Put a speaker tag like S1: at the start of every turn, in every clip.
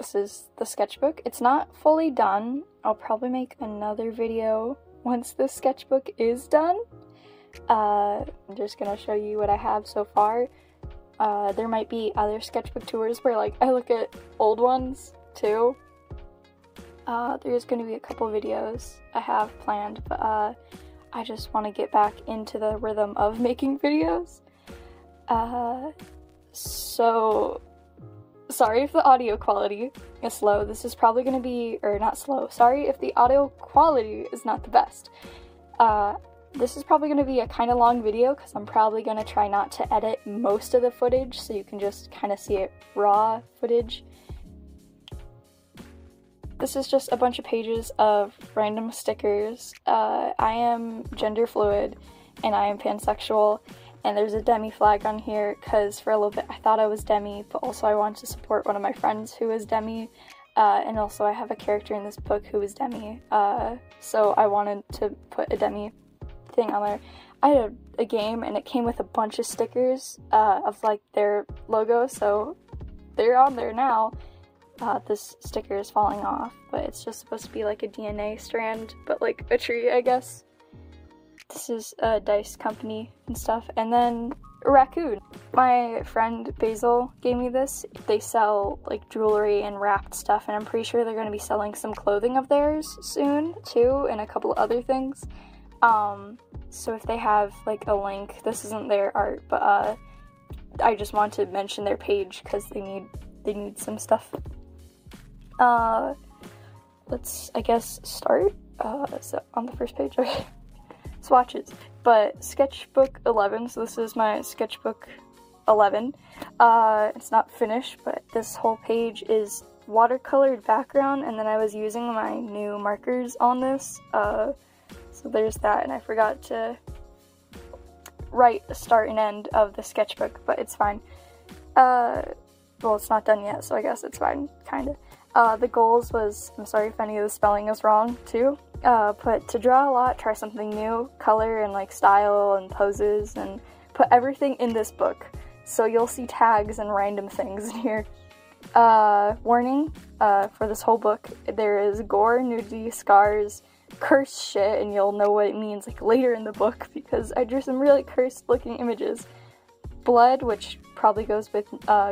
S1: this is the sketchbook. It's not fully done. I'll probably make another video once the sketchbook is done. I'm just gonna show you what I have so far. There might be other sketchbook tours where like I look at old ones too. There's gonna be a couple videos I have planned, but I just want to get back into the rhythm of making videos. So sorry if the audio quality is slow. This is probably gonna be, or not slow, sorry if the audio quality is not the best. This is probably gonna be a kind of long video because I'm probably gonna try not to edit most of the footage so you can just kind of see it raw footage. This is just a bunch of pages of random stickers. I am gender fluid and I am pansexual, and there's a demi flag on here because for a little bit I thought I was demi, but also I wanted to support one of my friends who is demi, and also I have a character in this book who is demi, so I wanted to put a demi thing on there. I had a game and it came with a bunch of stickers of like their logo, so they're on there now. This sticker is falling off, but it's just supposed to be like a DNA strand, but like a tree, I guess. This is a dice company and stuff. And then a raccoon. My friend Basil gave me this. They sell like jewelry and wrapped stuff, and I'm pretty sure they're going to be selling some clothing of theirs soon too, and a couple of other things. So if they have like a link, this isn't their art, but I just want to mention their page because they need some stuff. Let's, I guess, start. So on the first page, okay. Swatches. But sketchbook 11, so this is my sketchbook 11. It's not finished, but this whole page is watercolored background, and then I was using my new markers on this. So there's that, and I forgot to write the start and end of the sketchbook, but it's fine. Well, it's not done yet, so I guess it's fine, kinda. The goals was, I'm sorry if any of the spelling is wrong, too, but to draw a lot, try something new, color and, like, style and poses, and put everything in this book. So you'll see tags and random things in here. Warning, for this whole book, there is gore, nudity, scars, cursed shit, and you'll know what it means, like, later in the book, because I drew some really cursed-looking images. Blood, which probably goes with,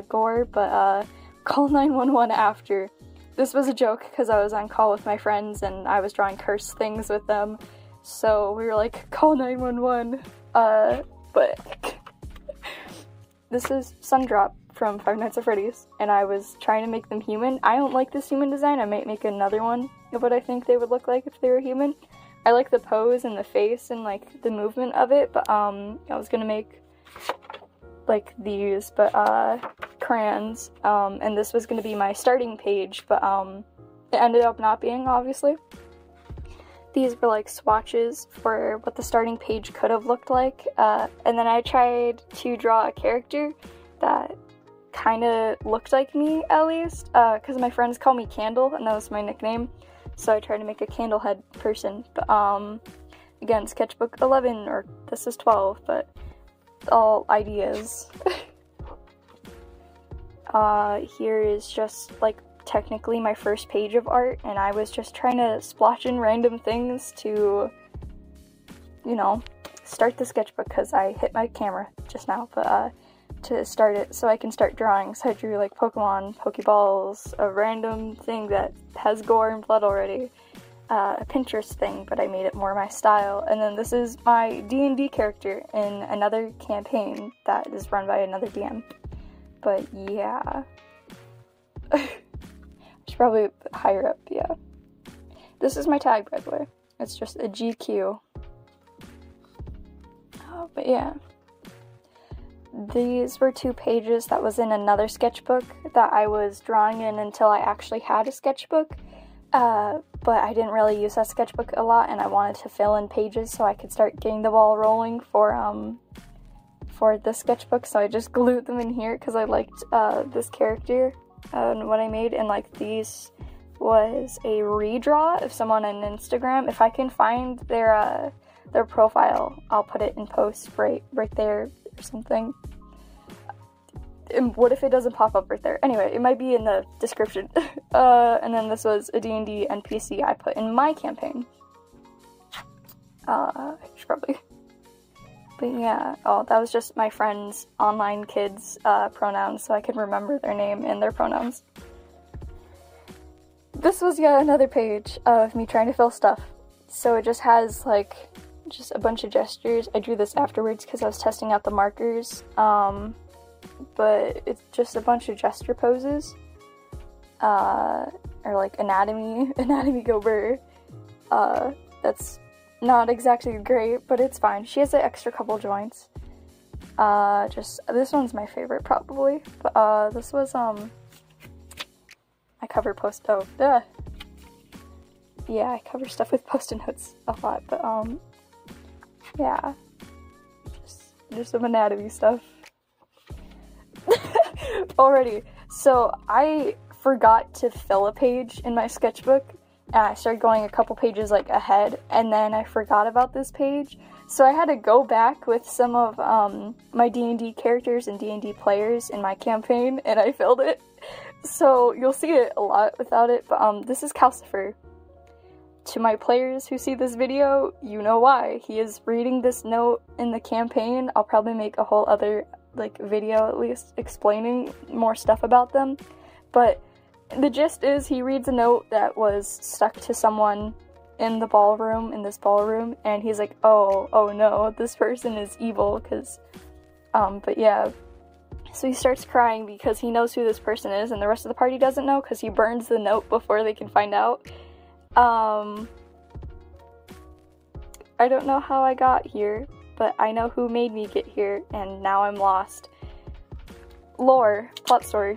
S1: gore, but, call 911 after. This was a joke because I was on call with my friends and I was drawing cursed things with them, so we were like, call 911, but this is Sundrop from Five Nights at Freddy's, and I was trying to make them human. I don't like this human design. I might make another one of what I think they would look like if they were human. I like the pose and the face and like the movement of it, but I was gonna make like these, but crayons, and this was gonna be my starting page, but it ended up not being, obviously. These were like swatches for what the starting page could have looked like, and then I tried to draw a character that kind of looked like me, at least, because my friends call me Candle, and that was my nickname, so I tried to make a candle head person, but again, sketchbook 11, or this is 12, but all ideas. Here is just like technically my first page of art, and I was just trying to splotch in random things to, you know, start the sketchbook because I hit my camera just now, but to start it so I can start drawing. So I drew like Pokemon, Pokeballs, a random thing that has gore and blood already, a Pinterest thing, but I made it more my style. And then this is my D&D character in another campaign that is run by another DM. But yeah. It's probably higher up, yeah. This is my tag, by the way. It's just a GQ. Oh, but yeah. These were 2 pages that was in another sketchbook that I was drawing in until I actually had a sketchbook. But I didn't really use that sketchbook a lot, and I wanted to fill in pages so I could start getting the ball rolling for the sketchbook, so I just glued them in here because I liked this character and what I made, and like these was a redraw of someone on Instagram. If I can find their profile, I'll put it in post right there or something. what if it doesn't pop up right there? Anyway, it might be in the description. And then this was a D&D NPC I put in my campaign. I should probably... But yeah, oh, that was just my friend's online kids' pronouns, so I can remember their name and their pronouns. This was yet another page of me trying to fill stuff. So it just has, like, just a bunch of gestures. I drew this afterwards because I was testing out the markers. But it's just a bunch of gesture poses. Or, like, anatomy go burr. That's not exactly great, but it's fine. She has an extra couple joints. This one's my favorite, probably. But, this was, I cover yeah, I cover stuff with post-it notes a lot, but, yeah. Just some anatomy stuff. Alrighty, so I forgot to fill a page in my sketchbook, and I started going a couple pages, like, ahead, and then I forgot about this page, so I had to go back with some of, my D&D characters and D&D players in my campaign, and I filled it. So, you'll see it a lot without it, but, this is Calcifer. To my players who see this video, you know why. He is reading this note in the campaign. I'll probably make a whole other, like, video at least explaining more stuff about them. But the gist is he reads a note that was stuck to someone in this ballroom, and he's like, oh no, this person is evil, because, but yeah. So he starts crying because he knows who this person is, and the rest of the party doesn't know, because he burns the note before they can find out. I don't know how I got here, but I know who made me get here, and now I'm lost. Lore, plot story.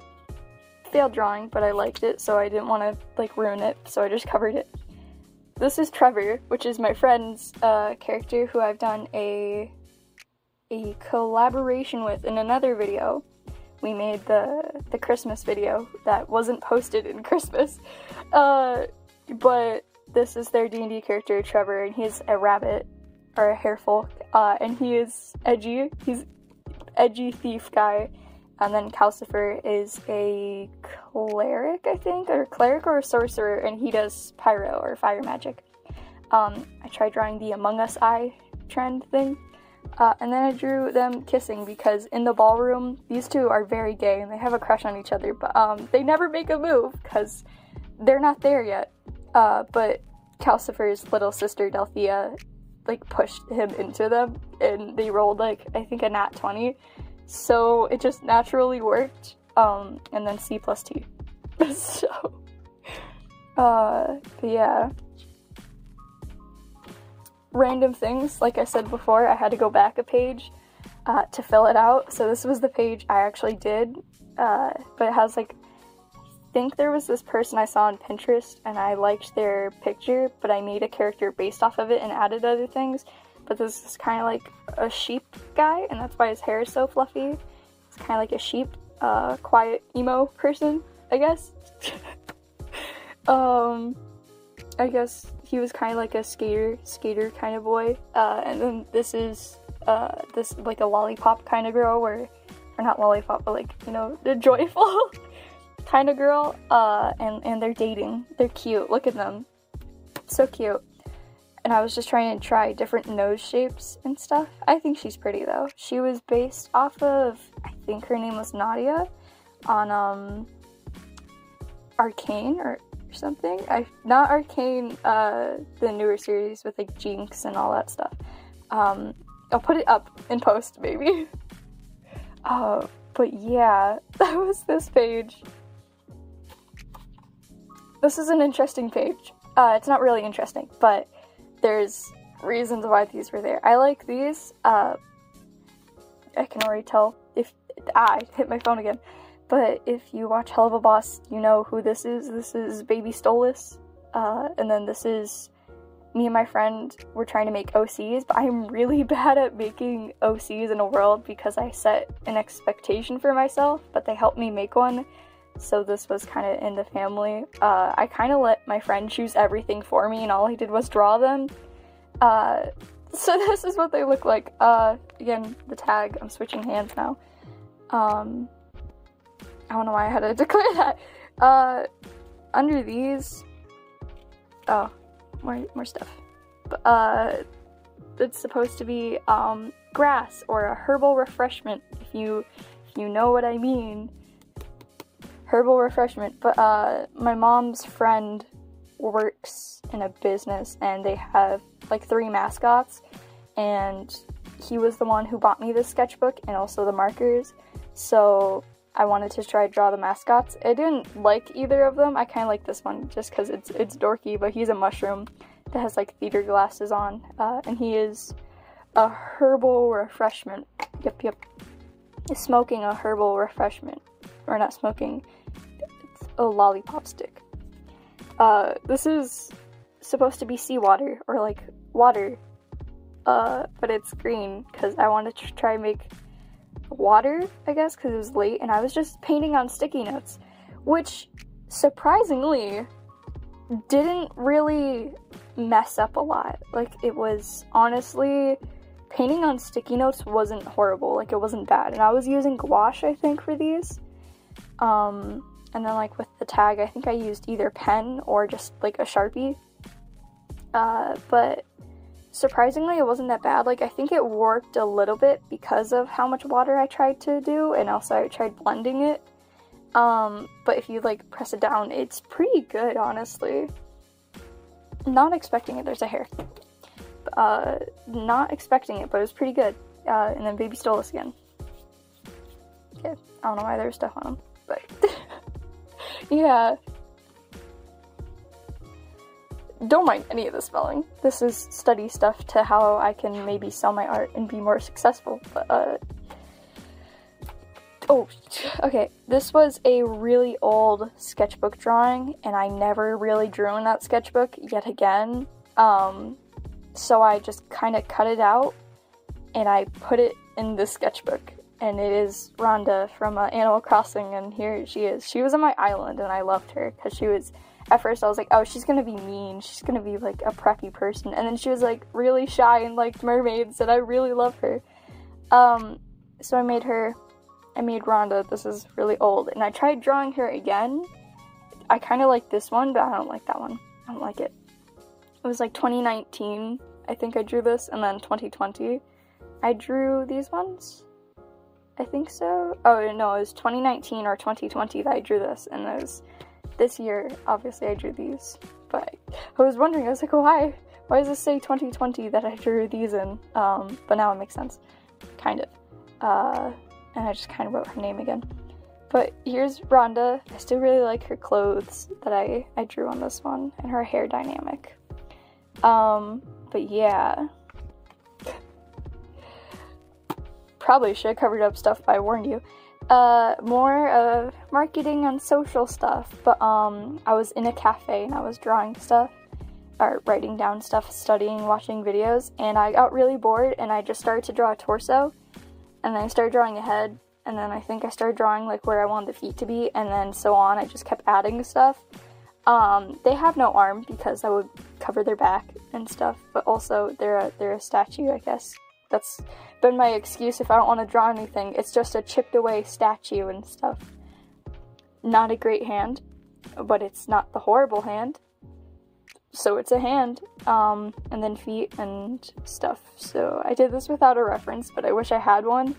S1: Failed drawing, but I liked it, so I didn't want to, like, ruin it, so I just covered it. This is Trevor, which is my friend's, character who I've done a collaboration with in another video. We made the Christmas video that wasn't posted in Christmas, but this is their D&D character, Trevor, and he's a rabbit, or a harefolk, and he is edgy. He's edgy thief guy. And then Calcifer is a cleric, I think, or cleric or a sorcerer, and he does pyro or fire magic. I tried drawing the Among Us eye trend thing, and then I drew them kissing because in the ballroom, these two are very gay and they have a crush on each other, but they never make a move because they're not there yet. But Calcifer's little sister, Delphia, like, pushed him into them, and they rolled, like, I think a nat 20. So it just naturally worked, and then C plus T. So, but yeah. Random things, like I said before, I had to go back a page, to fill it out, so this was the page I actually did, but it has, like, I think there was this person I saw on Pinterest, and I liked their picture, but I made a character based off of it and added other things. But this is kind of like a sheep guy, and that's why his hair is so fluffy. It's kind of like a sheep, quiet, emo person, I guess. I guess he was kind of like a skater kind of boy. And then this is, this, like, a lollipop kind of girl, or not lollipop, but, like, you know, the joyful kind of girl, and they're dating. They're cute. Look at them. So cute. And I was just trying to try different nose shapes and stuff. I think she's pretty, though. She was based off of, I think her name was Nadia, on, Arcane, or something. Not Arcane, the newer series with, like, Jinx and all that stuff. I'll put it up in post, maybe. But yeah, that was this page. This is an interesting page. It's not really interesting, but there's reasons why these were there. I like these. I can already tell if... I hit my phone again. But if you watch Hell of a Boss, you know who this is. This is Baby Stolas. And then this is me and my friend were trying to make OCs, but I'm really bad at making OCs in a world because I set an expectation for myself, but they helped me make one. So this was kind of in the family. I kind of let my friend choose everything for me, and all I did was draw them. So this is what they look like. Again, the tag, I'm switching hands now. I don't know why I had to declare that. Under these, oh, more stuff. It's supposed to be grass or a herbal refreshment, if you know what I mean. Herbal refreshment. But my mom's friend works in a business and they have like 3 mascots, and he was the one who bought me this sketchbook and also the markers, so I wanted to try to draw the mascots. I didn't like either of them. I kind of like this one just because it's dorky, but he's a mushroom that has like theater glasses on, and he is a herbal refreshment. Yep. He's smoking a herbal refreshment. Or not smoking, it's a lollipop stick. This is supposed to be seawater, or like water, but it's green because I wanted to try and make water, I guess, because it was late, and I was just painting on sticky notes, which surprisingly didn't really mess up a lot. Like, it was honestly, painting on sticky notes wasn't horrible, like it wasn't bad, and I was using gouache, I think, for these. And then like with the tag, I think I used either pen or just like a Sharpie, but surprisingly it wasn't that bad. Like, I think it warped a little bit because of how much water I tried to do, and also I tried blending it, but if you like press it down, it's pretty good, honestly. Not expecting it. There's a hair. Not expecting it, but it was pretty good. And then baby stole this again. Okay, I don't know why there's stuff on him, but yeah. Don't mind any of the spelling. This is study stuff to how I can maybe sell my art and be more successful. But, oh, okay. This was a really old sketchbook drawing, and I never really drew in that sketchbook yet again. So I just kind of cut it out, and I put it in this sketchbook. And it is Rhonda from Animal Crossing, and here she is. She was on my island, and I loved her, because she was, at first I was like, oh, she's gonna be mean, she's gonna be like a preppy person, and then she was like really shy and liked mermaids, and I really love her. So I made Rhonda. This is really old, and I tried drawing her again. I kind of like this one, but I don't like that one. I don't like it. It was like 2019, I think I drew this, and then 2020, I drew these ones. I think so. Oh, no, it was 2019 or 2020 that I drew this, and it was this year, obviously, I drew these. But I was wondering, I was like, why does it say 2020 that I drew these in? But now it makes sense, kind of. And I just kind of wrote her name again. But here's Rhonda. I still really like her clothes that I drew on this one, and her hair dynamic. But yeah. Probably should have covered up stuff, but I warned you. More of marketing and social stuff, but I was in a cafe and I was drawing stuff, or writing down stuff, studying, watching videos, and I got really bored and I just started to draw a torso, and then I started drawing a head, and then I think I started drawing like where I wanted the feet to be, and then so on. I just kept adding stuff. They have no arm because I would cover their back and stuff, but also they're a statue, I guess. That's been my excuse if I don't want to draw anything. It's just a chipped away statue and stuff. Not a great hand, but it's not the horrible hand. So it's a hand, and then feet and stuff. So I did this without a reference, but I wish I had one.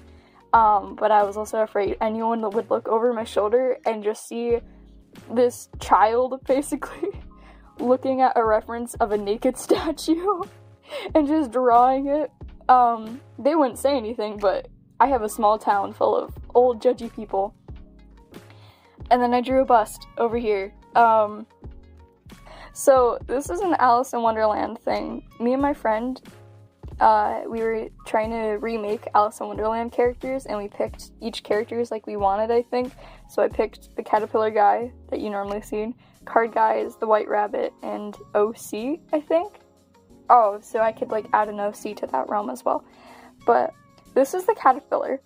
S1: But I was also afraid anyone would look over my shoulder and just see this child basically looking at a reference of a naked statue and just drawing it. They wouldn't say anything, but I have a small town full of old judgy people. And then I drew a bust over here. So this is an Alice in Wonderland thing. Me and my friend, we were trying to remake Alice in Wonderland characters, and we picked each characters like we wanted, I think. So I picked the caterpillar guy that you normally see, card guy is the white rabbit, and OC, I think. Oh, so I could like add an OC to that realm as well. But this is the caterpillar.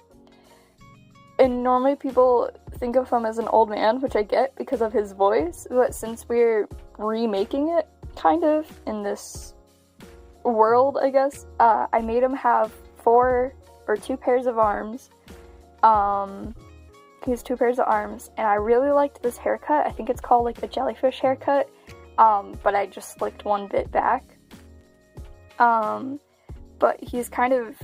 S1: And normally people think of him as an old man, which I get because of his voice, but since we're remaking it, kind of, in this world, I guess, I made him have 2 pairs of arms, He has 2 pairs of arms, and I really liked this haircut. I think it's called like a jellyfish haircut, but I just slicked one bit back. But he's kind of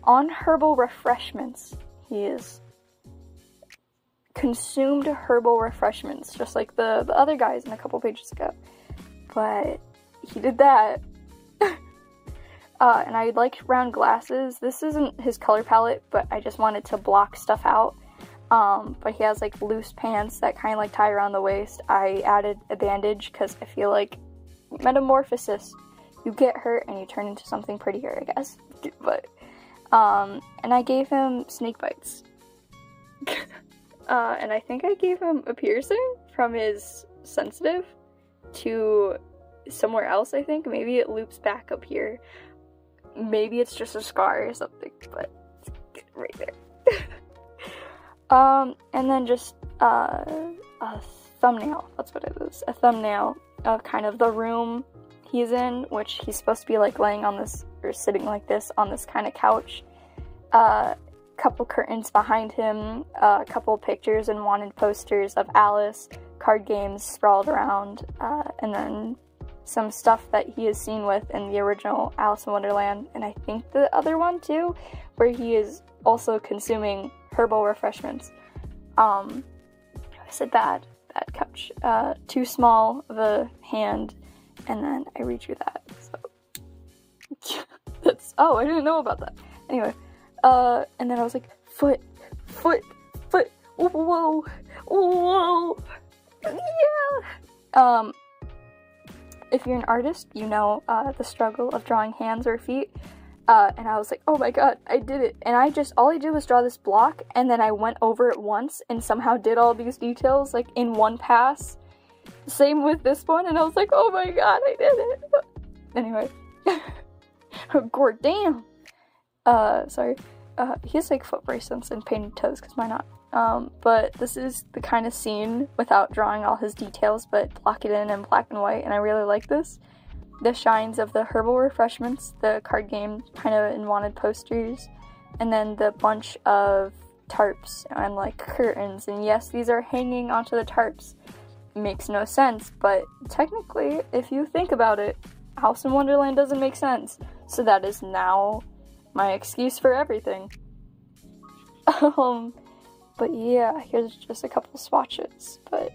S1: on herbal refreshments. He is consumed herbal refreshments, just like the other guys in a couple pages ago. But he did that. And I like round glasses. This isn't his color palette, but I just wanted to block stuff out. But he has like loose pants that kind of like tie around the waist. I added a bandage because I feel like metamorphosis. You get hurt and you turn into something prettier, I guess. But, and I gave him snake bites. And I think I gave him a piercing from his sensitive to somewhere else, I think. Maybe it loops back up here. Maybe it's just a scar or something, but it's right there. And then just, a thumbnail. That's what it is. A thumbnail of kind of the room he's in, which he's supposed to be like laying on this, or sitting like this on this kind of couch. Couple curtains behind him, a couple pictures and wanted posters of Alice, card games sprawled around, and then some stuff that he is seen with in the original Alice in Wonderland, and I think the other one too, where he is also consuming herbal refreshments. I said bad couch. Too small of a hand, and then I redrew that, so that's, oh, I didn't know about that. Anyway, and then I was like, foot, whoa, yeah! If you're an artist, you know, the struggle of drawing hands or feet, and I was like, oh my god, I did it, and all I did was draw this block, and then I went over it once, and somehow did all these details, like, in one pass. Same with this one, and I was like, oh my god, I did it! Anyway. God damn! Sorry. He has, like, foot bracelets and painted toes, because why not? But this is the kind of scene without drawing all his details, but block it in black and white, and I really like this. The shines of the herbal refreshments, the card game kind of in wanted posters, and then the bunch of tarps and, like, curtains, and yes, these are hanging onto the tarps. It makes no sense, but technically, if you think about it, Alice in Wonderland doesn't make sense, so that is now my excuse for everything. But yeah, here's just a couple swatches, but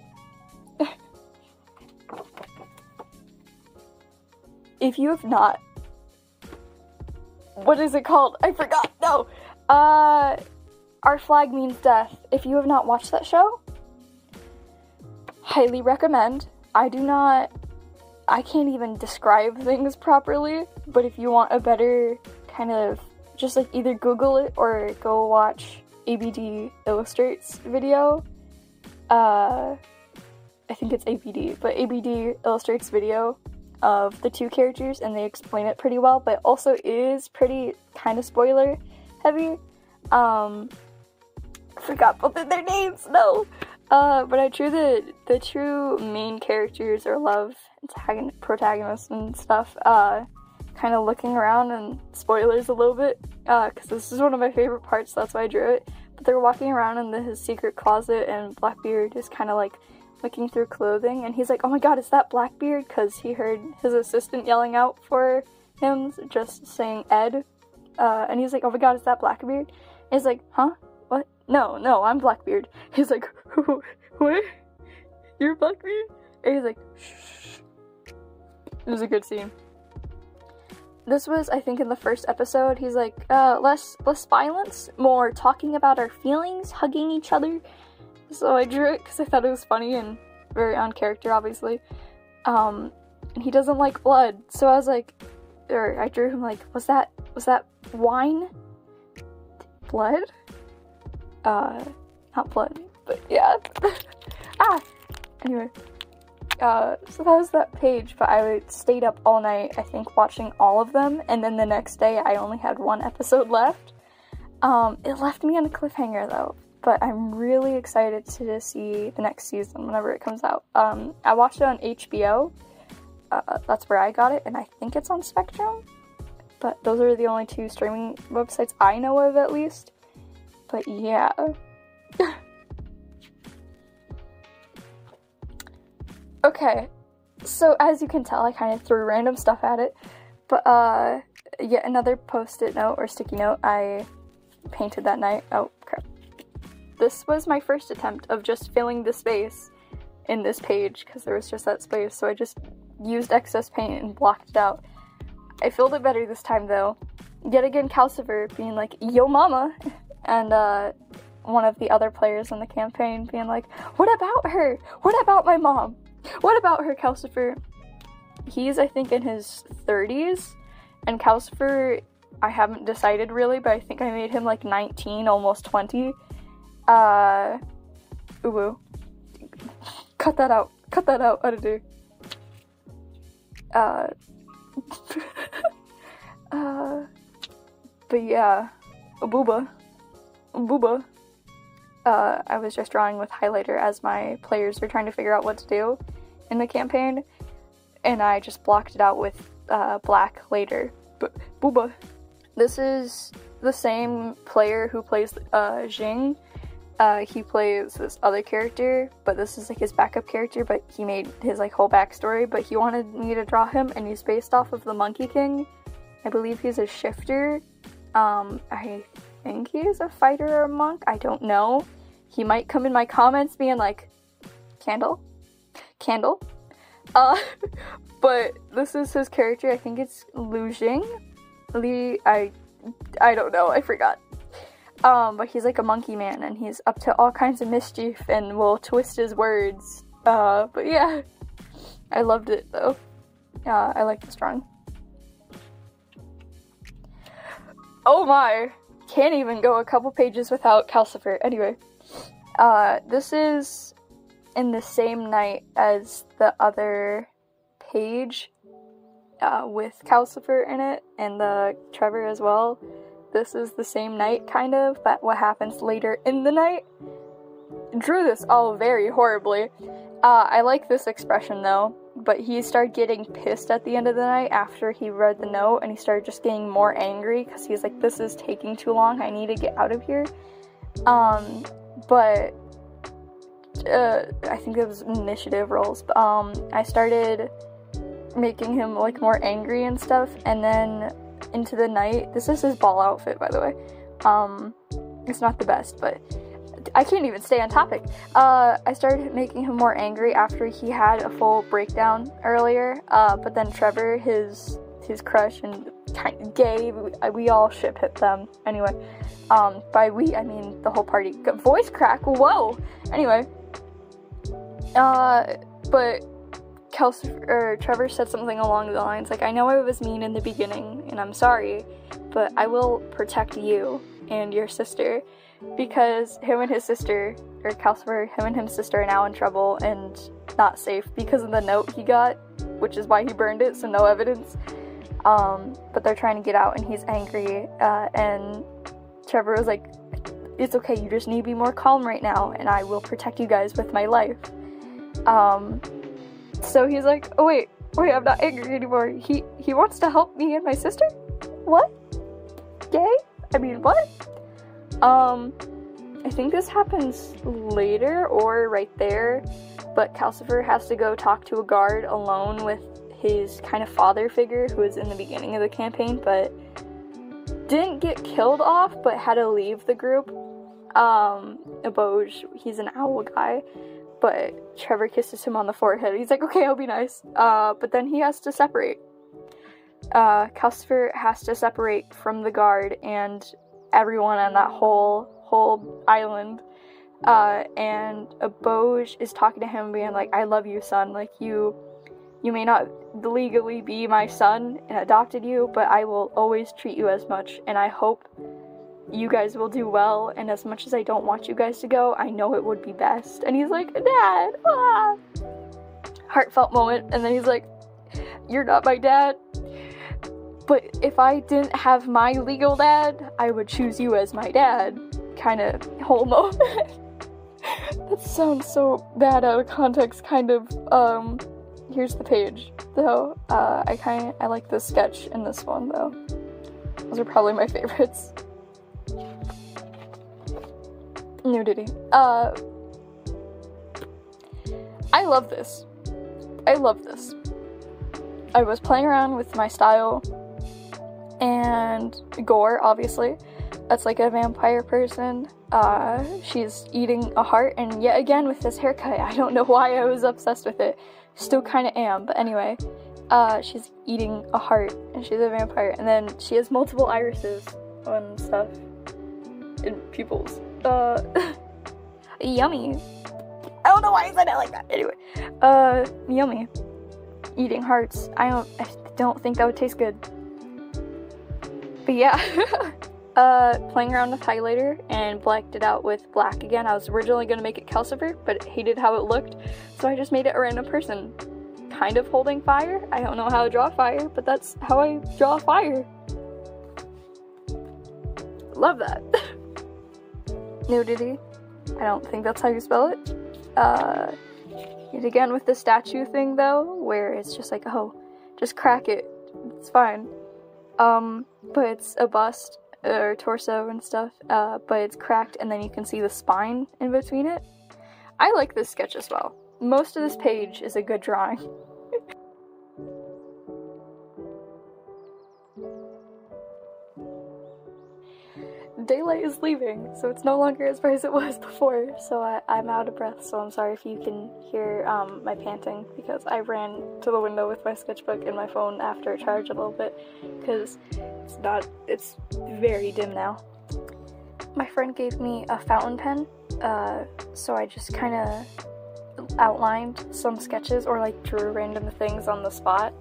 S1: if you have not, what is it called? I forgot, no! Our Flag Means Death. If you have not watched that show, highly recommend. I can't even describe things properly, but if you want a better kind of, just like either Google it or go watch ABD Illustrates video. I think it's ABD, but ABD Illustrates video of the 2 characters, and they explain it pretty well, but also is pretty kind of spoiler heavy. I forgot both of their names, no! But I drew the true main characters, or love protagonists and stuff, kind of looking around, and spoilers a little bit, because this is one of my favorite parts, so that's why I drew it. But they're walking around in his secret closet, and Blackbeard is kind of like looking through clothing, and he's like, oh my god, is that Blackbeard? Because he heard his assistant yelling out for him, just saying Ed, and he's like, oh my god, is that Blackbeard? And he's like, huh? What? No, I'm Blackbeard. He's like, what? You're Blackbeard? And he's like, shh. It was a good scene. This was, I think, in the first episode. He's like, less violence, more talking about our feelings, hugging each other. So I drew it because I thought it was funny and very on character, obviously. And he doesn't like blood, so I was like, or I drew him like, was that wine? Blood? Not blood, but yeah. Anyway. So that was that page, but I stayed up all night, I think, watching all of them, and then the next day I only had 1 episode left. It left me on a cliffhanger, though, but I'm really excited to see the next season whenever it comes out. I watched it on HBO, that's where I got it, and I think it's on Spectrum, but those are the only 2 streaming websites I know of, at least. But yeah. Okay, so as you can tell, I kind of threw random stuff at it, but yet another post-it note or sticky note I painted that night. Oh crap. This was my first attempt of just filling the space in this page because there was just that space, so I just used excess paint and blocked it out. I filled it better this time though. Yet again, Calcifer being like, yo mama, and one of the other players in the campaign being like, what about her? What about my mom? What about her, Calcifer? He's, I think, in his 30s, and Calcifer, I haven't decided really, but I think I made him like 19, almost 20. Ooh. Cut that out, editor. But yeah, booba. I was just drawing with highlighter as my players were trying to figure out what to do in the campaign, and I just blocked it out with black later. But booba. This is the same player who plays Jing. He plays this other character, but this is like his backup character, but he made his like whole backstory, but he wanted me to draw him, and he's based off of the Monkey King. I believe he's a shifter. I think he's a fighter or a monk. I don't know. He might come in my comments being like, candle. But this is his character. I think it's Lu Jing. I don't know. I forgot. But he's like a monkey man, and he's up to all kinds of mischief and will twist his words. But yeah, I loved it though. I like this drawing. Oh my! Can't even go a couple pages without Calcifer. Anyway, this is in the same night as the other page with Calcifer in it, and the Trevor as well. This is the same night, kind of, but what happens later in the night. Drew this all very horribly. I like this expression though, but he started getting pissed at the end of the night after he read the note, and he started just getting more angry because he's like, this is taking too long, I need to get out of here. But I think it was initiative rolls, but I started making him like more angry and stuff, and then into the night, this is his ball outfit by the way, it's not the best, but I can't even stay on topic. I started making him more angry after he had a full breakdown earlier, but then Trevor, his crush and gay, we all ship hit them. Anyway, by we, I mean the whole party. Voice crack, whoa! Anyway, but Trevor said something along the lines like, I know I was mean in the beginning, and I'm sorry, but I will protect you and your sister, because him and his sister, or Calcifer, him and his sister are now in trouble and not safe because of the note he got, which is why he burned it, so no evidence. But they're trying to get out, and he's angry, and Trevor was like, it's okay, you just need to be more calm right now, and I will protect you guys with my life. So he's like, oh wait, I'm not angry anymore. He wants to help me and my sister? What? Gay? I mean, what? I think this happens later or right there, but Calcifer has to go talk to a guard alone with his kind of father figure who was in the beginning of the campaign, but didn't get killed off, but had to leave the group. Eboj, he's an owl guy, but Trevor kisses him on the forehead. He's like, okay, I'll be nice. But then he has to separate. Calcifer has to separate from the guard and everyone on that whole island. And Eboj is talking to him being like, I love you, son. Like, you may not legally be my son and adopted you, but I will always treat you as much, and I hope you guys will do well, and as much as I don't want you guys to go, I know it would be best. And he's like, Dad, ah! Heartfelt moment, and then he's like, you're not my dad, but if I didn't have my legal dad, I would choose you as my dad, kind of whole moment. That sounds so bad out of context, kind of. Here's the page, though. I like this sketch in this one, though. Those are probably my favorites. Nudity. I love this. I love this. I was playing around with my style and gore, obviously. That's like a vampire person. She's eating a heart, and yet again with this haircut, I don't know why I was obsessed with it. Still kind of am, but anyway. She's eating a heart, and she's a vampire, and then she has multiple irises and stuff and pupils. Yummy. I don't know why I said it like that. Anyway, yummy. Eating hearts. I don't think that would taste good. But yeah. Playing around with highlighter and blacked it out with black again. I was originally going to make it calcifer, but hated how it looked, so I just made it a random person. Kind of holding fire. I don't know how to draw fire, but that's how I draw fire. Love that. Nudity. I don't think that's how you spell it. Yet again with the statue thing though, where it's just like, oh, just crack it. It's fine. But it's a bust or torso and stuff, but it's cracked and then you can see the spine in between it. I like this sketch as well. Most of this page is a good drawing. Daylight is leaving, so it's no longer as bright as it was before, so I'm out of breath, so I'm sorry if you can hear my panting, because I ran to the window with my sketchbook and my phone after it charged a little bit, because it's very dim now. My friend gave me a fountain pen, so I just kind of outlined some sketches or like drew random things on the spot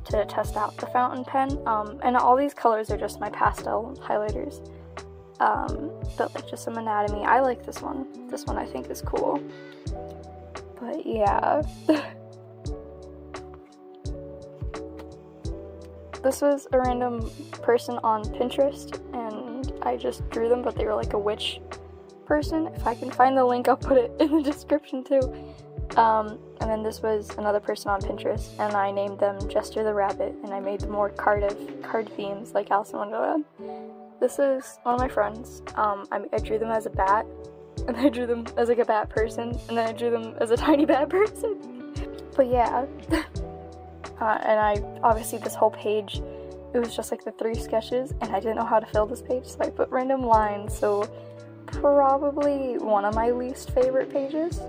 S1: to test out the fountain pen, and all these colors are just my pastel highlighters. But like just some anatomy. I like this one. This one I think is cool. But yeah. This was a random person on Pinterest and I just drew them, but they were like a witch person. If I can find the link, I'll put it in the description too. And then this was another person on Pinterest and I named them Jester the Rabbit and I made them more card themes like Alice in Wonderland. This is one of my friends. I drew them as a bat, and then I drew them as like a bat person, and then I drew them as a tiny bat person. But yeah, and obviously this whole page, it was just like the 3 sketches, and I didn't know how to fill this page, so I put random lines, so probably one of my least favorite pages.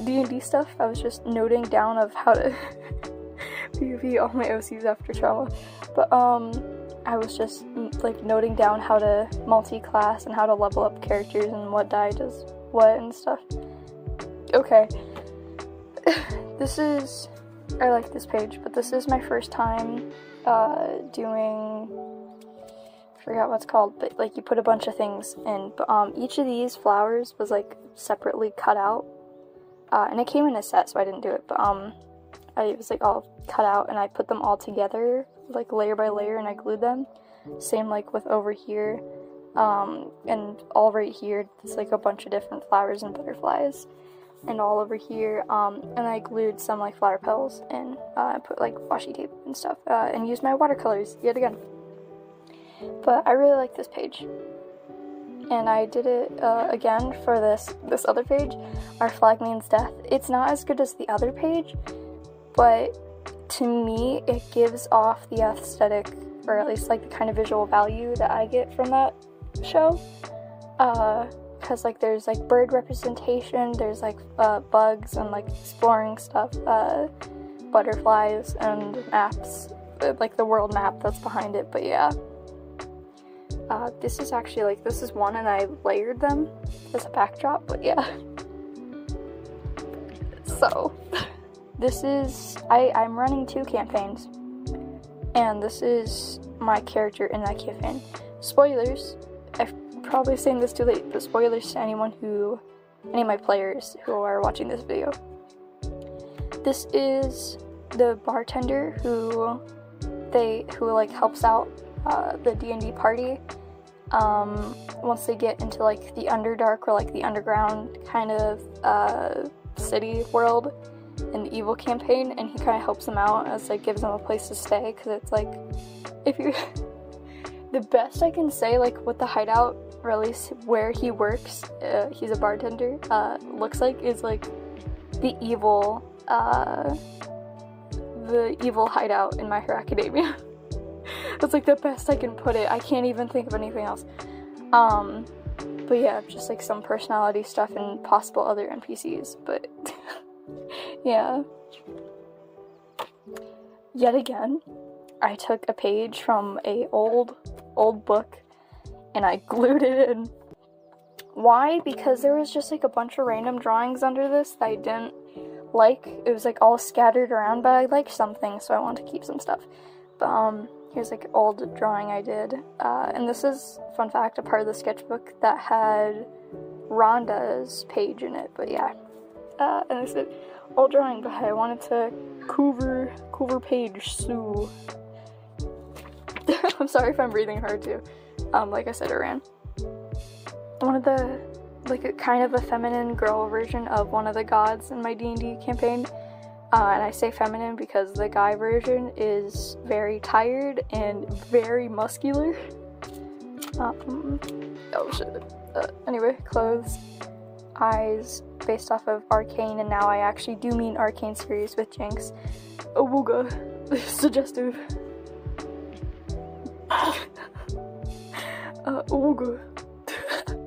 S1: D&D stuff, I was just noting down of how to PvP all my OCs after trauma, but I was just like noting down how to multi-class and how to level up characters and what die does what and stuff. Okay. I like this page, but this is my first time doing, I forgot what it's called, but like you put a bunch of things in, but each of these flowers was like separately cut out, and it came in a set, so I didn't do it, but it was like all cut out and I put them all together like layer by layer and I glued them. Same like with over here, and all right here there's like a bunch of different flowers and butterflies, and all over here, and I glued some like flower petals and I put like washi tape and stuff, and used my watercolors yet again. But I really like this page, and I did it again for this other page, Our Flag Means Death. It's not as good as the other page, but to me, it gives off the aesthetic, or at least like the kind of visual value that I get from that show. Because like there's like bird representation, there's like bugs and like exploring stuff, butterflies and maps, like the world map that's behind it. But yeah, this is actually like, this is one and I layered them as a backdrop, but yeah. So this is, I'm running 2 campaigns, and this is my character in that campaign. Spoilers, I'm probably saying this too late, but spoilers to any of my players who are watching this video. This is the bartender who like helps out the D&D party once they get into like the Underdark or like the underground kind of city world in the evil campaign, and he kind of helps them out as like gives them a place to stay, because it's like, if you the best I can say like what the hideout, or at least where he works, he's a bartender, looks like is like the evil the evil hideout in My Hero Academia. That's like the best I can put it. I can't even think of anything else. But yeah, just like some personality stuff and possible other NPCs, but yeah. Yet again, I took a page from a old book and I glued it in. Why? Because there was just like a bunch of random drawings under this that I didn't like. It was like all scattered around, but I liked something, so I wanted to keep some stuff. But here's like an old drawing I did, and this is, fun fact, a part of the sketchbook that had Rhonda's page in it. But yeah, and this is an old drawing, but I wanted to cover page, so I'm sorry if I'm breathing hard too. Like I said, it ran. One of the, like, a kind of a feminine girl version of one of the gods in my D&D campaign. And I say feminine because the guy version is very tired and very muscular. Oh shit. Anyway, clothes, eyes, based off of Arcane, and now I actually do mean Arcane series with Jinx. Awooga. Suggestive. Awooga.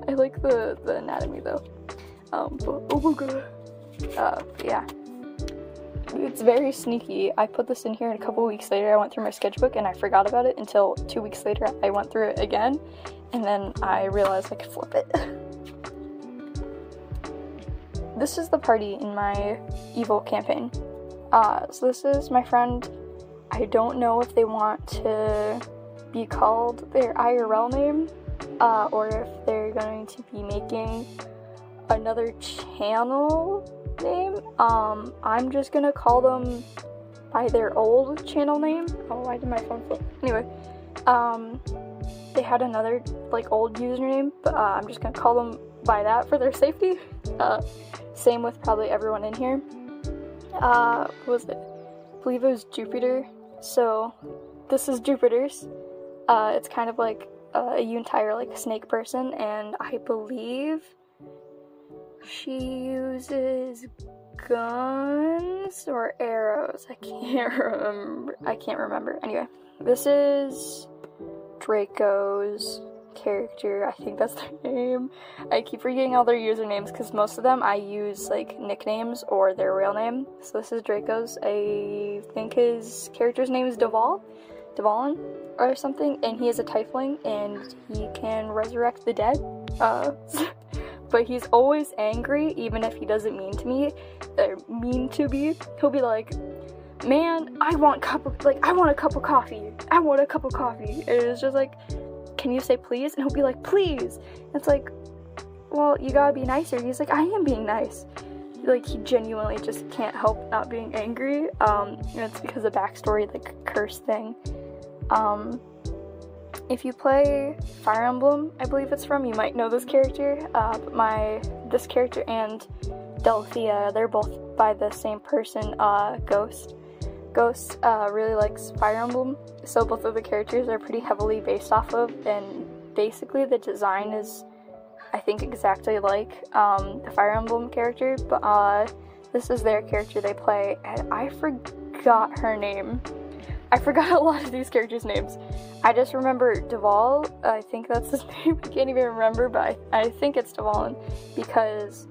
S1: I like the anatomy though. But awooga. Yeah. It's very sneaky. I put this in here and a couple weeks later I went through my sketchbook and I forgot about it until 2 weeks later I went through it again, and then I realized I could flip it. This is the party in my evil campaign. So this is my friend. I don't know if they want to be called their IRL name, or if they're going to be making another channel name. I'm just gonna call them by their old channel name. Oh, why did my phone flip? Anyway, they had another, like, old username, but I'm just gonna call them by that for their safety. Same with probably everyone in here. What was it? I believe it was Jupiter. So, this is Jupiter's. It's kind of like a entire, like, snake person, and I believe she uses guns or arrows. I can't remember. Anyway, this is Draco's character. I think that's their name. I keep forgetting all their usernames because most of them I use like nicknames or their real name. So this is Draco's. I think his character's name is Duvallin or something, and he is a tiefling and he can resurrect the dead. But he's always angry, even if he doesn't mean to be. He'll be like, "Man, I want a cup of coffee. I want a cup of coffee." And it's just like, "Can you say please?" And he'll be like, "Please." And it's like, well, you gotta be nicer. He's like, "I am being nice." Like, he genuinely just can't help not being angry. And it's because of backstory, like curse thing. If you play Fire Emblem, I believe it's from, you might know this character. This character and Delphia, they're both by the same person, Ghost. Ghost really likes Fire Emblem, so both of the characters are pretty heavily based off of, and basically the design is, I think, exactly like the Fire Emblem character, but this is their character they play, and I forgot her name. I forgot a lot of these characters' names. I just remember Duval. I think that's his name. I can't even remember, but I think it's Duvallin because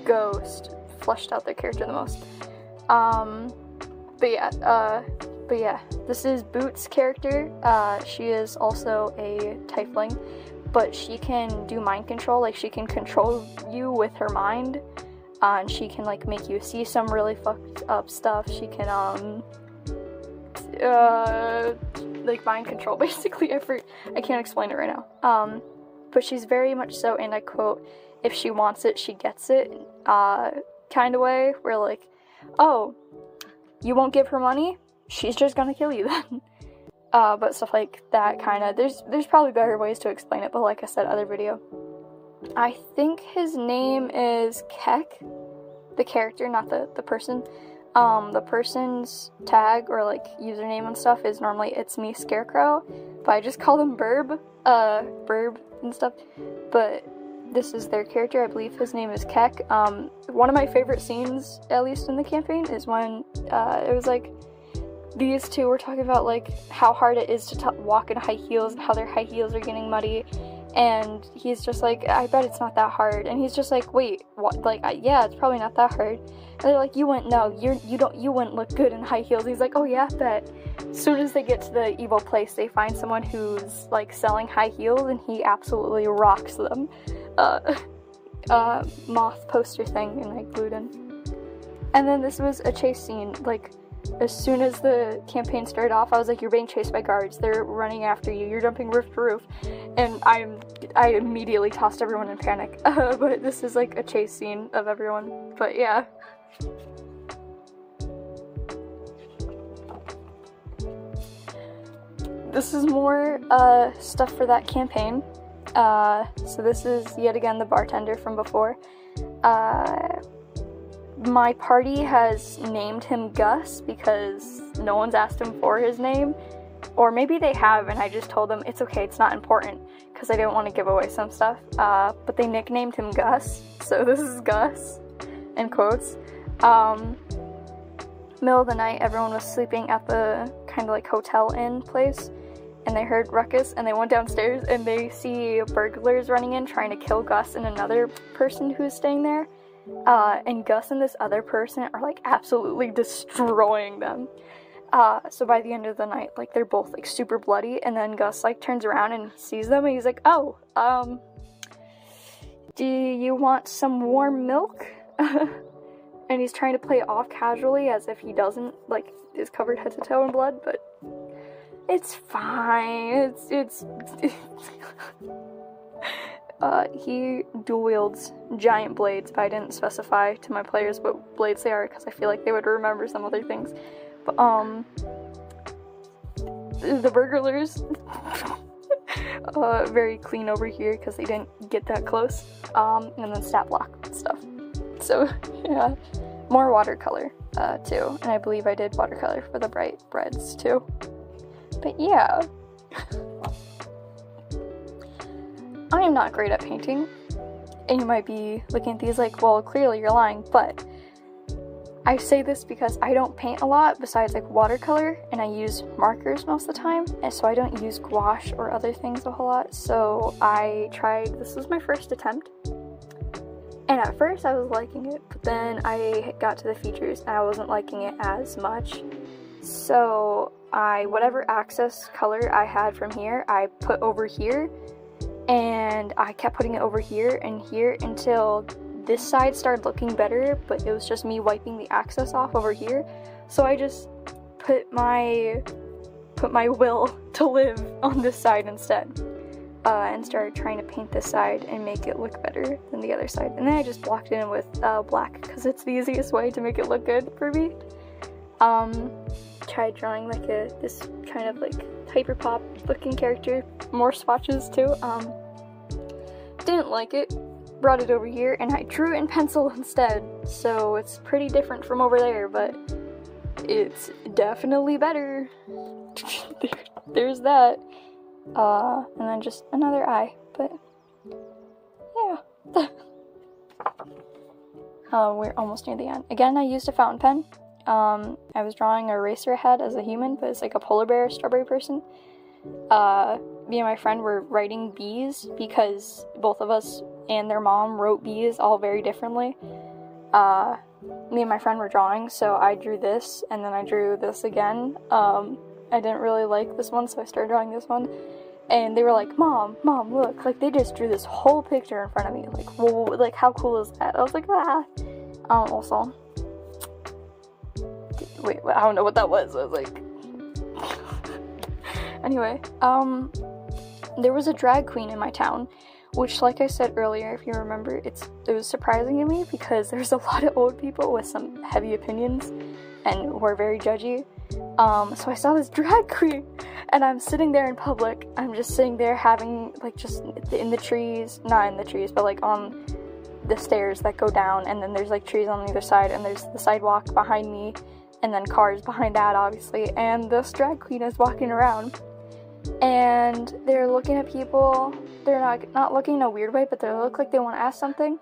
S1: Ghost fleshed out their character the most. But yeah, this is Boots' character. She is also a tiefling, but she can do mind control. Like, she can control you with her mind. And she can, like, make you see some really fucked up stuff. She can, like, mind control, basically. I can't explain it right now. But she's very much so, and I quote, "if she wants it, she gets it," kind of way, where, like, oh, you won't give her money? She's just gonna kill you then. But stuff like that, kind of. There's probably better ways to explain it, but like I said, other video. I think his name is Keck, the character, not the person. The person's tag or like username and stuff is normally "it's me Scarecrow," but I just call them Burb and stuff. But This is their character. I believe his name is Keck. One of my favorite scenes, at least in the campaign, is when it was like these two were talking about like how hard it is to walk in high heels and how their high heels are getting muddy, and he's just like, I bet it's not that hard, and he's just like, wait, what? Like, yeah, it's probably not that hard. And they're like, you wouldn't look good in high heels. He's like, oh yeah, I bet. As soon as they get to the evil place, they find someone who's like selling high heels, and he absolutely rocks them. Moth poster thing, and I glued in. And then this was a chase scene. Like, as soon as the campaign started off, I was like, you're being chased by guards, they're running after you, you're jumping roof to roof, and I immediately tossed everyone in panic. But this is like a chase scene of everyone. But yeah. This is more stuff for that campaign. So this is yet again the bartender from before. My party has named him Gus because no one's asked him for his name. Or maybe they have and I just told them it's okay, it's not important, because I didn't want to give away some stuff. But they nicknamed him Gus, so this is Gus, in quotes. Middle of the night, everyone was sleeping at the kind of like hotel inn place, and they heard ruckus, and they went downstairs, and they see burglars running in trying to kill Gus and another person who's staying there. And Gus and this other person are like absolutely destroying them. So by the end of the night, like they're both like super bloody, and then Gus like turns around and sees them, and he's like, oh, do you want some warm milk? And he's trying to play it off casually as if he doesn't, like, is covered head to toe in blood, but it's fine. It's he dual wields giant blades, but I didn't specify to my players what blades they are because I feel like they would remember some other things. But the burglars very clean over here because they didn't get that close. And then stat block stuff. So yeah, more watercolor too, and I believe I did watercolor for the bright reds too. But yeah. I am not great at painting, and you might be looking at these like, well, clearly you're lying, but I say this because I don't paint a lot besides like watercolor, and I use markers most of the time, and so I don't use gouache or other things a whole lot. So I tried, this was my first attempt, and at first I was liking it, but then I got to the features and I wasn't liking it as much. So whatever access color I had from here, I put over here, and I kept putting it over here and here until this side started looking better, but it was just me wiping the access off over here. So I just put my will to live on this side instead, and started trying to paint this side and make it look better than the other side. And then I just blocked it in with black because it's the easiest way to make it look good for me. Tried drawing like this kind of like hyper pop looking character, more swatches too. Didn't like it, brought it over here, and I drew it in pencil instead, so it's pretty different from over there, but it's definitely better. There's that. And then just another eye, but yeah. We're almost near the end. Again, I used a fountain pen. I was drawing a racer head as a human, but it's like a polar bear strawberry person. Me and my friend were writing bees because both of us and their mom wrote bees all very differently. Me and my friend were drawing, so I drew this, and then I drew this again. I didn't really like this one, so I started drawing this one. And they were like, Mom, look, like, they just drew this whole picture in front of me. Like, whoa, like, how cool is that? I was like, ah. Also, wait, I don't know what that was. I was like, anyway, there was a drag queen in my town, which, like I said earlier, if you remember, it was surprising to me because there's a lot of old people with some heavy opinions and were very judgy. So I saw this drag queen, and I'm sitting there in public. I'm just sitting there having, like, just in the trees, not in the trees, but like on the stairs that go down, and then there's like trees on the other side, and there's the sidewalk behind me, and then cars behind that, obviously, and this drag queen is walking around, and they're looking at people. They're not looking in a weird way, but they look like they want to ask something.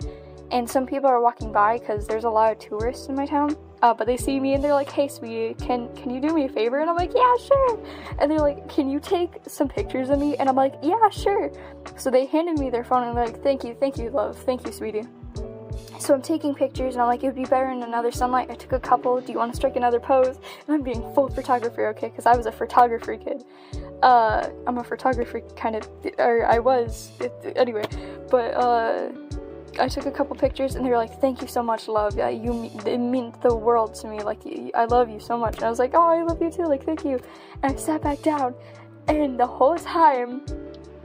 S1: And some people are walking by because there's a lot of tourists in my town. But they see me and they're like, "Hey, sweetie, can you do me a favor?" And I'm like, "Yeah, sure." And they're like, "Can you take some pictures of me?" And I'm like, "Yeah, sure." So they handed me their phone and they're like, thank you, love. Thank you, sweetie." So I'm taking pictures and I'm like, "It would be better in another sunlight." I took a couple. "Do you want to strike another pose?" And I'm being full photographer, okay? Because I was a photographer kid. I'm a photographer kind of, or I was, anyway. But, I took a couple pictures and they were like, "Thank you so much, love. Yeah, it meant the world to me. Like, I love you so much." And I was like, "Oh, I love you too. Like, thank you." And I sat back down, and the whole time,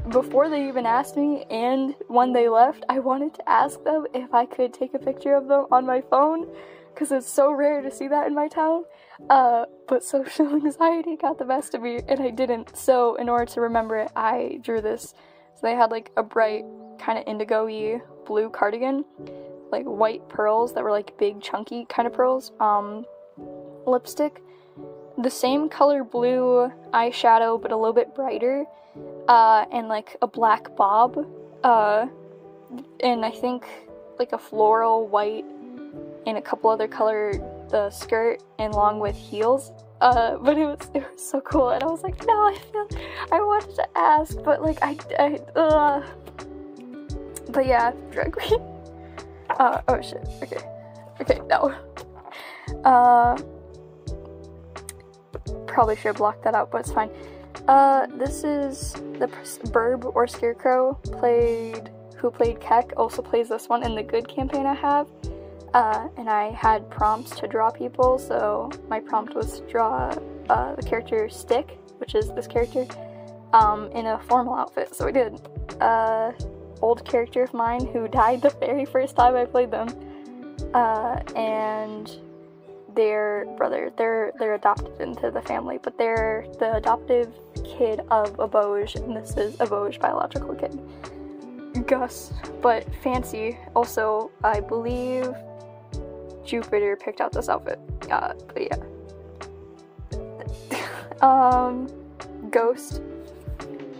S1: before they even asked me and when they left, I wanted to ask them if I could take a picture of them on my phone, because it's so rare to see that in my town. But social anxiety got the best of me, and I didn't. So in order to remember it, I drew this. So they had like a bright, kind of indigo-y blue cardigan, like white pearls that were like big chunky kind of pearls, lipstick, the same color blue eyeshadow but a little bit brighter, and like a black bob, and I think like a floral white and a couple other color the skirt, and along with heels. But it was so cool, and I was like, no, I wanted to ask, but like but yeah, drag queen. Oh shit, okay, no. Probably should have blocked that out, but it's fine. This is the Burb or Scarecrow who played Keck, also plays this one in the Good campaign I have. And I had prompts to draw people, so my prompt was to draw the character Stick, which is this character, in a formal outfit. So I did. Old character of mine who died the very first time I played them, and their brother. They're adopted into the family, but they're the adoptive kid of Aboj, and this is Aboj's biological kid, Gus, but fancy. Also, I believe Jupiter picked out this outfit. But yeah. Ghost.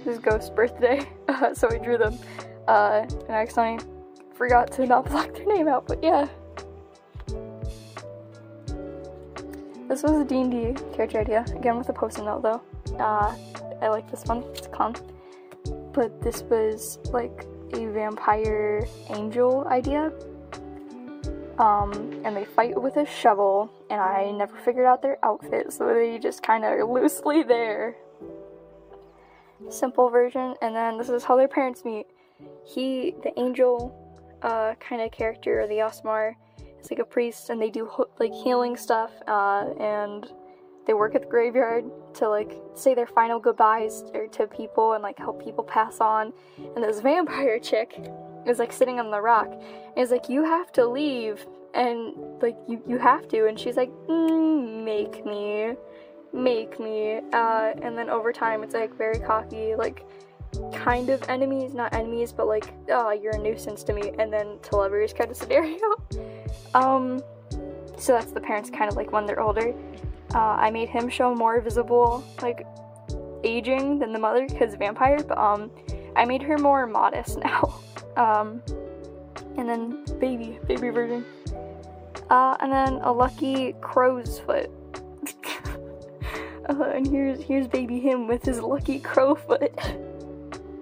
S1: This is Ghost's birthday, so I drew them. And I accidentally forgot to not block their name out, but yeah. This was a D&D character idea, again with a post-it note though. I like this one, it's calm. But this was like a vampire angel idea. And they fight with a shovel, and I never figured out their outfit, so they just kind of loosely there. Simple version, and then this is how their parents meet. The angel kind of character, or the Osmar, is like a priest, and they do like healing stuff, and they work at the graveyard to like say their final goodbyes to people and like help people pass on. And this vampire chick is like sitting on the rock and is like, "You have to leave," and like you have to, and she's like, make me, and then over time it's like very cocky, like kind of enemies, not enemies, but like, "Oh, you're a nuisance to me," and then to lovers kind of scenario. So that's the parents kind of like when they're older. I made him show more visible like aging than the mother because vampire, but I made her more modest now. And then baby version. And then a lucky crow's foot. And here's baby him with his lucky crow foot.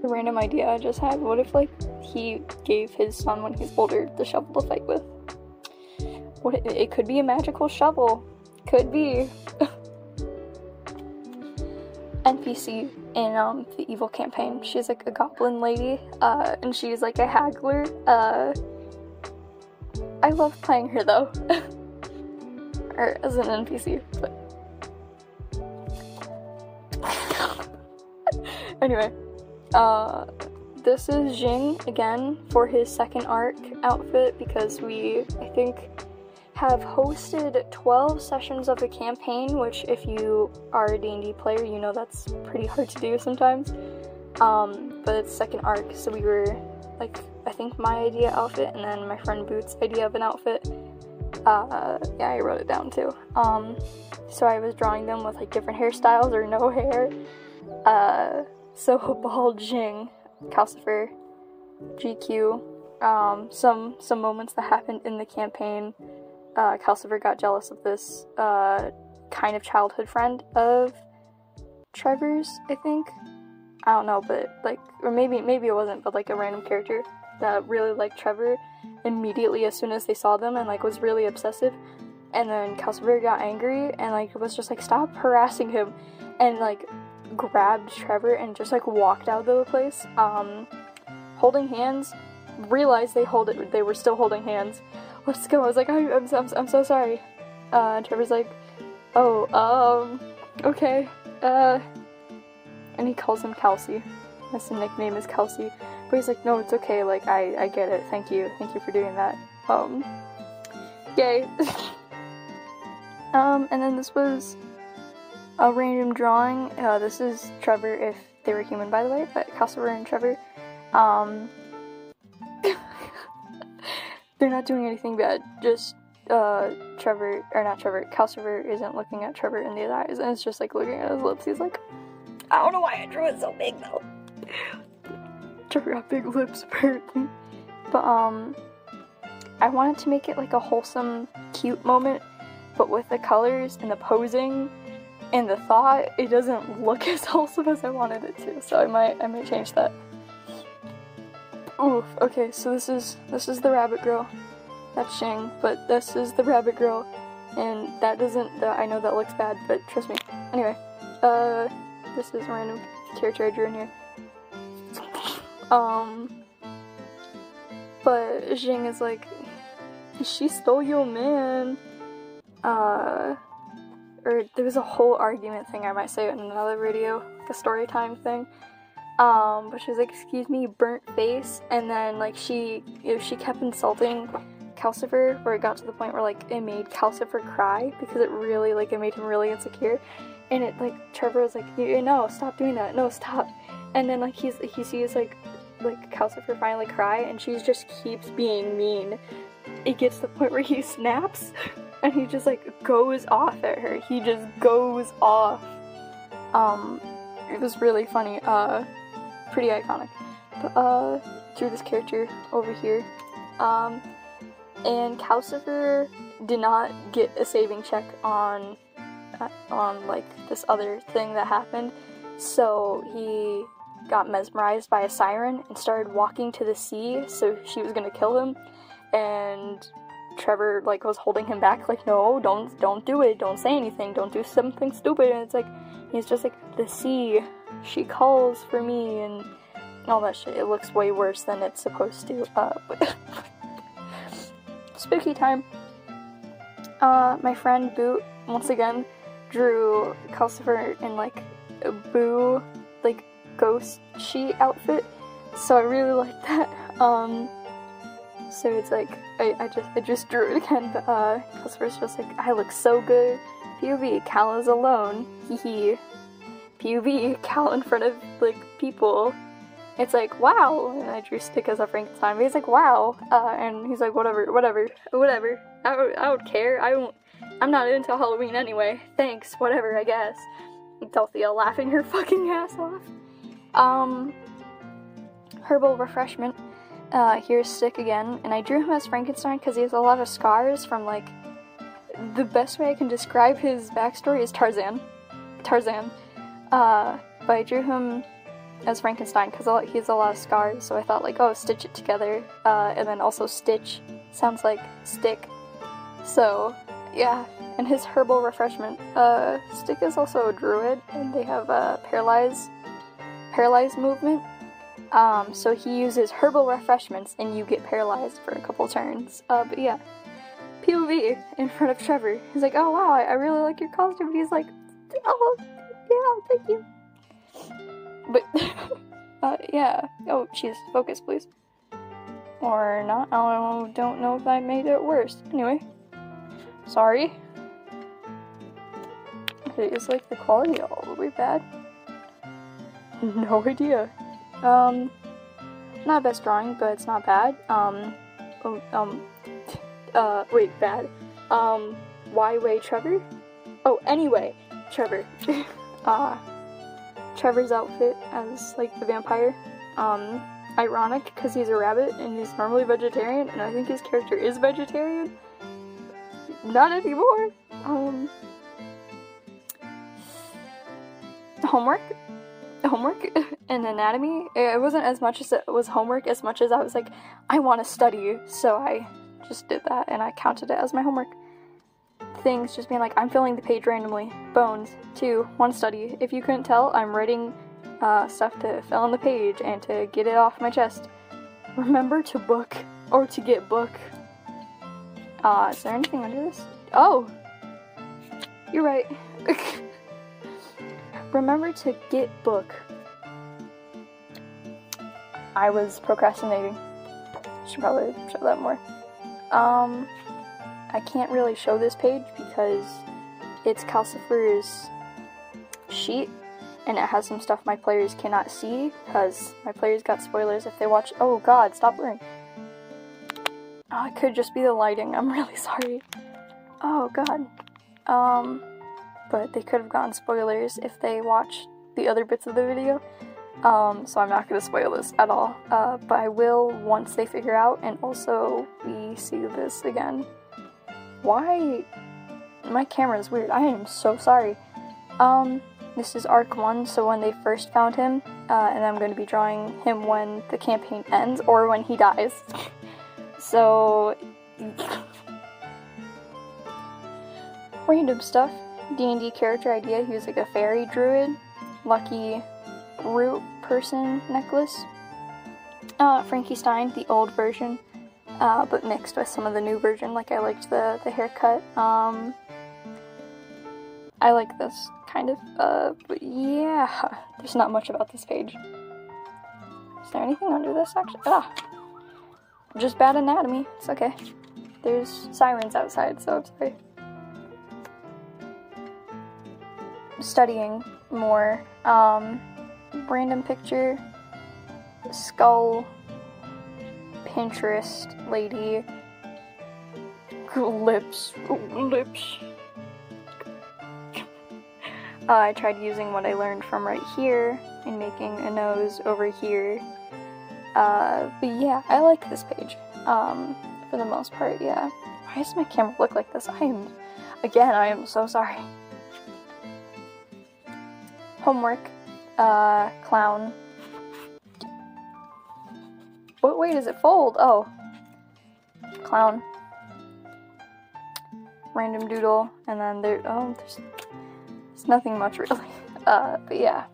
S1: A random idea I just had. What if like he gave his son when he's older the shovel to fight with? It could be a magical shovel. Could be. NPC in the evil campaign. She's like a goblin lady, and she's like a haggler. I love playing her though. Or as an NPC, but anyway. This is Jing again for his second arc outfit, because we, I think, have hosted 12 sessions of the campaign, which if you are a D&D player, you know that's pretty hard to do sometimes. But it's second arc, so we were, like, I think my idea outfit, and then my friend Boots' idea of an outfit. Yeah, I wrote it down too. So I was drawing them with, like, different hairstyles or no hair. So Bald Jing, Calcifer, GQ, some moments that happened in the campaign. Calcifer got jealous of this, kind of childhood friend of Trevor's, I think. I don't know, but, like, or maybe it wasn't, but, like, a random character that really liked Trevor immediately as soon as they saw them and, like, was really obsessive. And then Calcifer got angry and, like, was just like, stop harassing him, and, like, grabbed Trevor and just, like, walked out of the place, holding hands, realized they were still holding hands. Let's go. I was like, I'm so sorry. Trevor's like, oh, okay, and he calls him Kelsey. That's the nickname, is Kelsey. But he's like, no, it's okay, like, I get it, thank you for doing that. Yay. And then this was a random drawing. This is Trevor if they were human, by the way, but Calcifer and Trevor, they're not doing anything bad, just, Calcifer isn't looking at Trevor in the eyes, and it's just, like, looking at his lips. He's like, I don't know why I drew it so big, though. Trevor got big lips, apparently. But, I wanted to make it, like, a wholesome, cute moment, but with the colors and the posing and the thought, it doesn't look as wholesome as I wanted it to, so I might change that. Oof, okay, so this is the rabbit girl. That's Shing, but this is the rabbit girl, and that doesn't, I know that looks bad, but trust me. Anyway, this is a random character I drew in here. But Jing is like, she stole your man. Or there was a whole argument thing, I might say in another video, like a story time thing. But she was like, excuse me, burnt face, and then, like, she kept insulting Calcifer, where it got to the point where, like, it made Calcifer cry, because it really, like, it made him really insecure, and it, like, Trevor was like, no, stop doing that, no, stop, and then, like, he sees, like, Calcifer finally cry, and she just keeps being mean. It gets to the point where he snaps, and he just, like, goes off at her. He just goes off. It was really funny, pretty iconic. But, drew this character over here. And Calcifer did not get a saving check on, like, this other thing that happened, so he got mesmerized by a siren and started walking to the sea, so she was gonna kill him, and Trevor, like, was holding him back, like, no, don't do it, don't say anything, don't do something stupid, and it's like, he's just like, the sea, she calls for me, and all that shit. It looks way worse than it's supposed to, but spooky time. My friend Boot, once again, drew Calcifer in, like, a Boo, like, ghost sheet outfit, so I really like that. So it's like, I just drew it again, but, Calcifer's just like, I look so good. POV, Cal is alone, hee. POV, Cal in front of, like, people. It's like, wow, and I drew Stick as a Frankenstein, but he's like, wow, and he's like, whatever, I don't care, I'm not into Halloween anyway, thanks, whatever, I guess. Dorothea laughing her fucking ass off. Herbal refreshment. Here's Stick again, and I drew him as Frankenstein because he has a lot of scars from, like, the best way I can describe his backstory is Tarzan. But I drew him as Frankenstein because he has a lot of scars, so I thought, like, oh, stitch it together, and then also Stitch sounds like stick, so, yeah. And his herbal refreshment, Stick is also a druid, and they have a paralyzed movement. So he uses herbal refreshments, and you get paralyzed for a couple turns. But yeah, POV in front of Trevor. He's like, oh wow, I really like your costume. And he's like, oh, yeah, thank you. But, yeah. Oh, jeez, focus, please. Or not. I don't know if I made it worse. Anyway, sorry. Okay, is, like, the quality all the way bad? No idea. Not best drawing, but it's not bad. Wait, bad. Why Trevor? Oh, anyway, Trevor. Trevor's outfit as, like, the vampire. Ironic, because he's a rabbit, and he's normally vegetarian, and I think his character is vegetarian. Not anymore. Homework and anatomy. It wasn't as much as it was homework, as much as I was like, I want to study, so I just did that, and I counted it as my homework. Things just being like, I'm filling the page randomly. Bones. 2. 1 study. If you couldn't tell, I'm writing stuff to fill in the page and to get it off my chest. Remember to book, or to get book. Is there anything under this? Oh! You're right. Remember to get book. I was procrastinating. Should probably show that more. I can't really show this page because it's Calcifer's sheet, and it has some stuff my players cannot see, because my players got spoilers if they watch- Oh god, stop blurring. Oh, it could just be the lighting, I'm really sorry. Oh god. But they could have gotten spoilers if they watched the other bits of the video. So I'm not going to spoil this at all. But I will once they figure out, and also we see this again. Why? My camera is weird. I am so sorry. This is Arc 1, so when they first found him, and I'm going to be drawing him when the campaign ends, or when he dies. So... random stuff. D&D character idea, he was like a fairy druid. Lucky root person necklace. Frankie Stein, the old version, but mixed with some of the new version. Like, I liked the haircut. I like this, kind of. But yeah, there's not much about this page. Is there anything under this, actually? Just bad anatomy. It's okay. There's sirens outside, so I'm sorry. Studying more. Random picture. Skull. Pinterest lady. Lips. Lips. I tried using what I learned from right here and making a nose over here. But yeah, I like this page. For the most part, yeah. Why does my camera look like this? I am so sorry. Homework. Clown. What way does it fold? Oh. Clown. Random doodle. And then there's nothing much really. But yeah.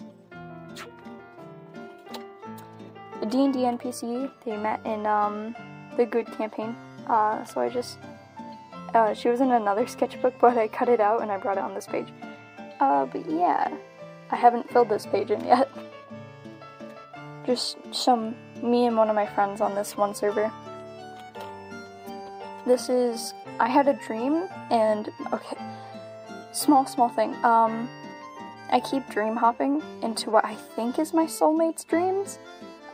S1: The D&D NPC, they met in, the Good campaign. So I just, she was in another sketchbook, but I cut it out and I brought it on this page. But yeah. I haven't filled this page in yet. Just me and one of my friends on this one server. This is, I had a dream, and, okay, small thing. I keep dream hopping into what I think is my soulmate's dreams.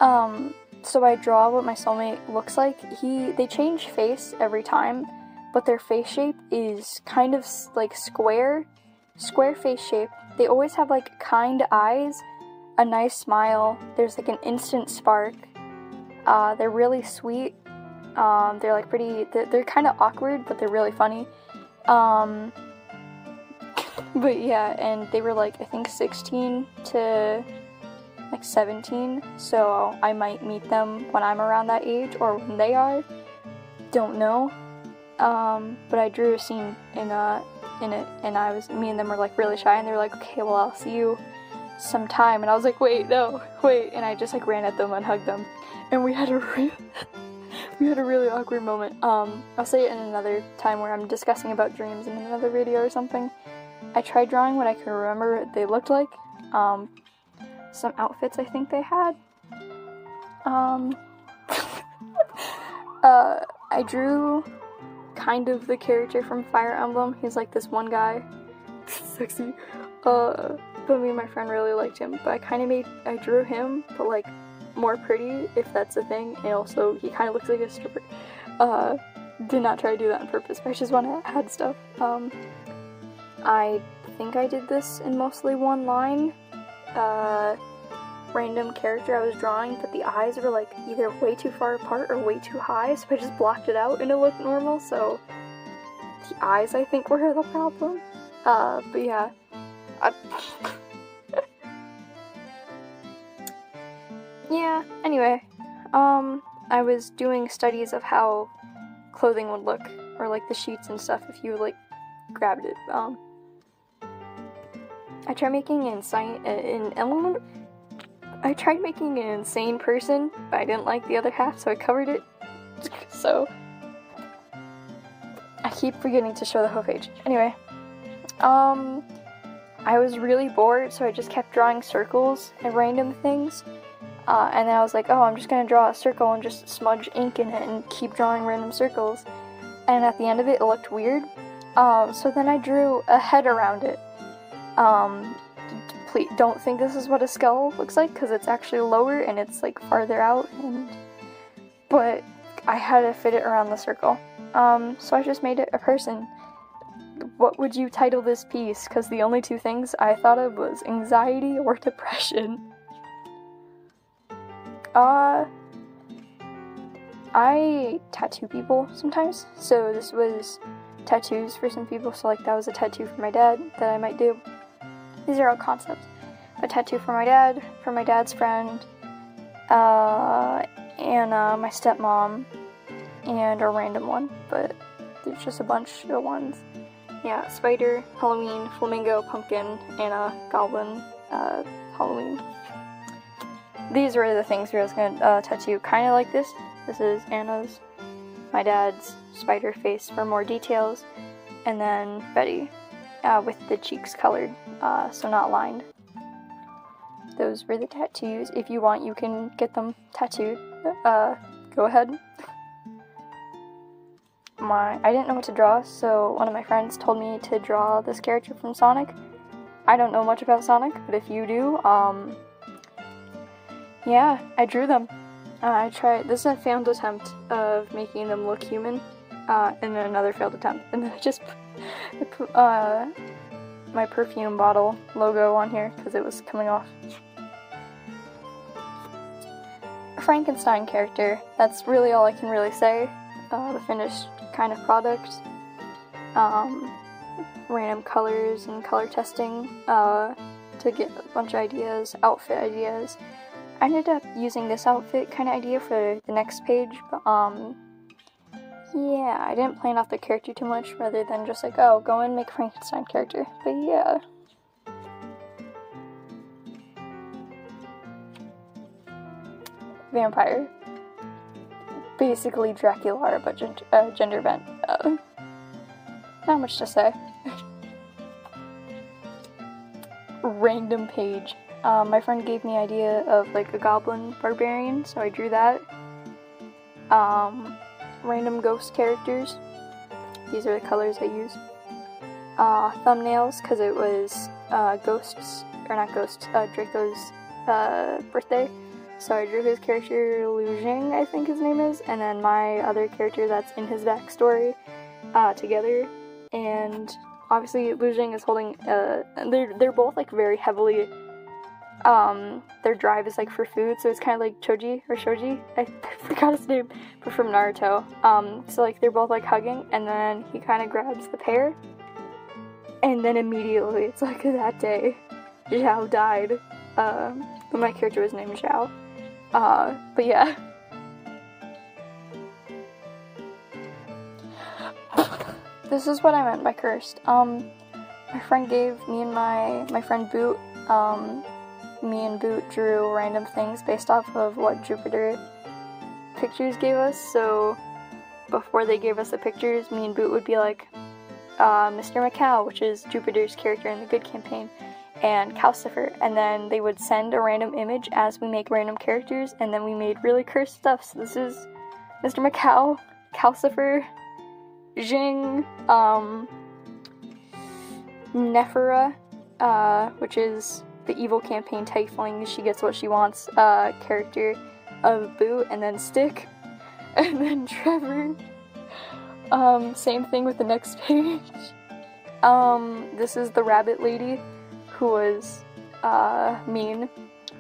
S1: So I draw what my soulmate looks like. They change face every time, but their face shape is kind of like square face shape. They always have like kind eyes, a nice smile, there's like an instant spark. They're really sweet. They're like they're kind of awkward, but they're really funny. But yeah, and they were like, I think 16 to like 17, so I might meet them when I'm around that age, or when they are. Don't know. But I drew a scene in it, and me and them were like really shy, and they were like, okay, well, I'll see you sometime, and I was like, wait, no, wait, and I just like ran at them and hugged them, and we had a really awkward moment. I'll say it in another time where I'm discussing about dreams in another video or something. I tried drawing what I could remember what they looked like. Some outfits I think they had. I drew kind of the character from Fire Emblem. He's like this one guy. Sexy. But me and my friend really liked him. But I drew him, but like more pretty, if that's a thing. And also, he kind of looks like a stripper. Did not try to do that on purpose, but I just want to add stuff. I think I did this in mostly one line. random character I was drawing, but the eyes were like either way too far apart or way too high, so I just blocked it out and it looked normal, so the eyes I think were the problem. But yeah. Yeah, anyway, I was doing studies of how clothing would look, or like the sheets and stuff if you like grabbed it. I tried making an insane person, but I didn't like the other half, so I covered it. So I keep forgetting to show the whole page. Anyway, I was really bored, so I just kept drawing circles and random things. And then I was like, oh, I'm just gonna draw a circle and just smudge ink in it and keep drawing random circles. And at the end of it, it looked weird. So then I drew a head around it. Please don't think this is what a skull looks like, because it's actually lower and it's like farther out. But I had to fit it around the circle. So I just made it a person. What would you title this piece? Because the only two things I thought of was anxiety or depression. I tattoo people sometimes, so this was tattoos for some people, so like that was a tattoo for my dad that I might do. These are all concepts. A tattoo for my dad's friend, and my stepmom, and a random one, but there's just a bunch of ones. Yeah, spider, Halloween, flamingo, pumpkin, Anna, goblin, Halloween. These were the things I was gonna tattoo, kind of like this. This is Anna's, my dad's spider face for more details, and then Betty, with the cheeks colored, so not lined. Those were the tattoos. If you want, you can get them tattooed. Go ahead. I didn't know what to draw, so one of my friends told me to draw this character from Sonic. I don't know much about Sonic, but if you do, yeah, I drew them. This is a failed attempt of making them look human, and then another failed attempt, and then I put my perfume bottle logo on here, because it was coming off. A Frankenstein character, that's really all I can really say. The finished kind of product, random colors and color testing, to get a bunch of ideas, outfit ideas. I ended up using this outfit kind of idea for the next page, but yeah, I didn't plan out the character too much, rather than just like, oh, go and make a Frankenstein character, but yeah. Vampire. Basically Dracula, but gender bent. Not much to say. Random page. My friend gave me idea of like a goblin barbarian, so I drew that. Random ghost characters. These are the colors I used. Thumbnails, because it was Draco's birthday. So I drew his character, Liu Jing, I think his name is, and then my other character that's in his backstory, together. And obviously Liu Jing is holding, they're both like very heavily, their drive is like for food, so it's kind of like Choji, or Shoji, I forgot his name, but from Naruto. So like they're both like hugging, and then he kind of grabs the pear, and then immediately, it's like that day, Zhao died. But my character was named Zhao. But yeah. This is what I meant by cursed. My friend gave me and my friend Boot, me and Boot drew random things based off of what Jupiter Pictures gave us, so before they gave us the pictures, me and Boot would be like, Mr. Macau, which is Jupiter's character in the Good campaign, and Calcifer, and then they would send a random image as we make random characters, and then we made really cursed stuff. So this is Mr. Macau, Calcifer, Jing, Nephira, which is the evil campaign tiefling, she gets what she wants, character of Boo, and then Stick, and then Trevor. Same thing with the next page. This is the rabbit lady, who was mean.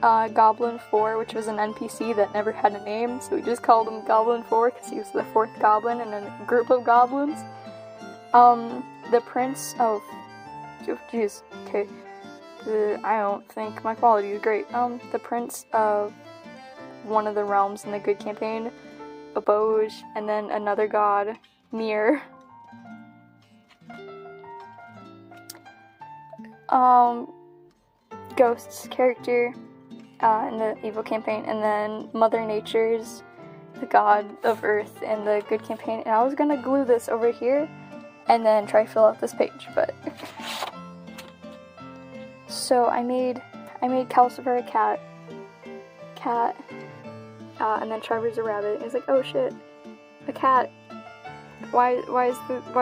S1: Goblin 4, which was an NPC that never had a name, so we just called him Goblin 4 because he was the 4th goblin in a group of goblins. The prince of... Oh, jeez, okay. I don't think my quality is great. The prince of one of the realms in the good campaign, Aboj, and then another god, Mir. Ghost's character in the evil campaign, and then Mother Nature's the god of earth in the good campaign. And I was gonna glue this over here and then try to fill out this page, but so I made Calcifer a cat, and then Trevor's a rabbit. And he's like, oh shit, a cat. Why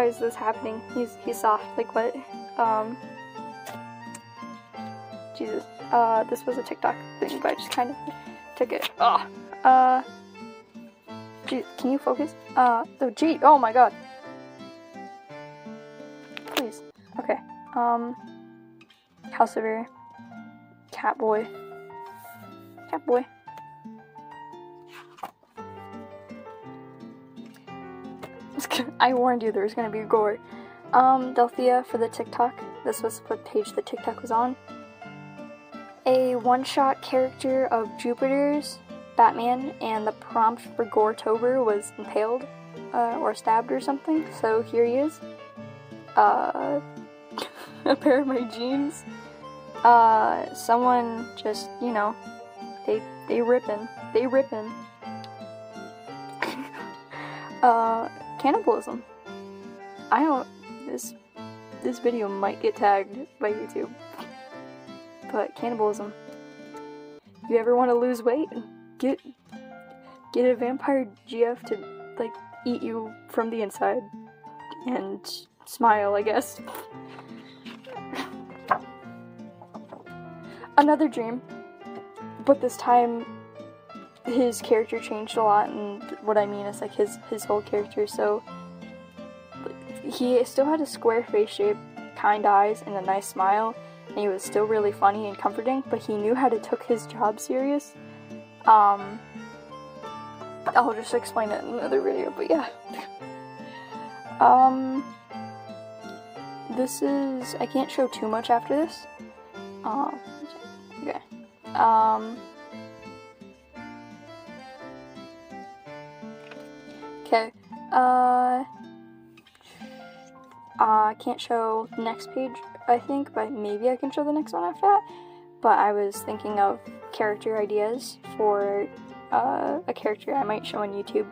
S1: is this happening? He's soft. Like what? Jesus. This was a TikTok thing, but I just kind of took it. Gee, can you focus? Oh gee, oh my god. Please. Okay. Calcifer. Catboy. Catboy. I warned you there was gonna be gore. Delphia for the TikTok. This was what page the TikTok was on. A one-shot character of Jupiter's Batman, and the prompt for Goretober was impaled, or stabbed or something, so here he is. A pair of my jeans. Someone just, you know, they rippin'. Cannibalism. I don't, this video might get tagged by YouTube. But cannibalism. If you ever want to lose weight, get a vampire GF to, like, eat you from the inside. And smile, I guess. Another dream. But this time, his character changed a lot, and what I mean is, like, his whole character, so... He still had a square face shape, kind eyes, and a nice smile. And he was still really funny and comforting, but he knew how to took his job serious. I'll just explain it in another video, but yeah. This is, I can't show too much after this. Okay. Okay. I can't show the next page, I think, but maybe I can show the next one after that. But I was thinking of character ideas for a character I might show on YouTube.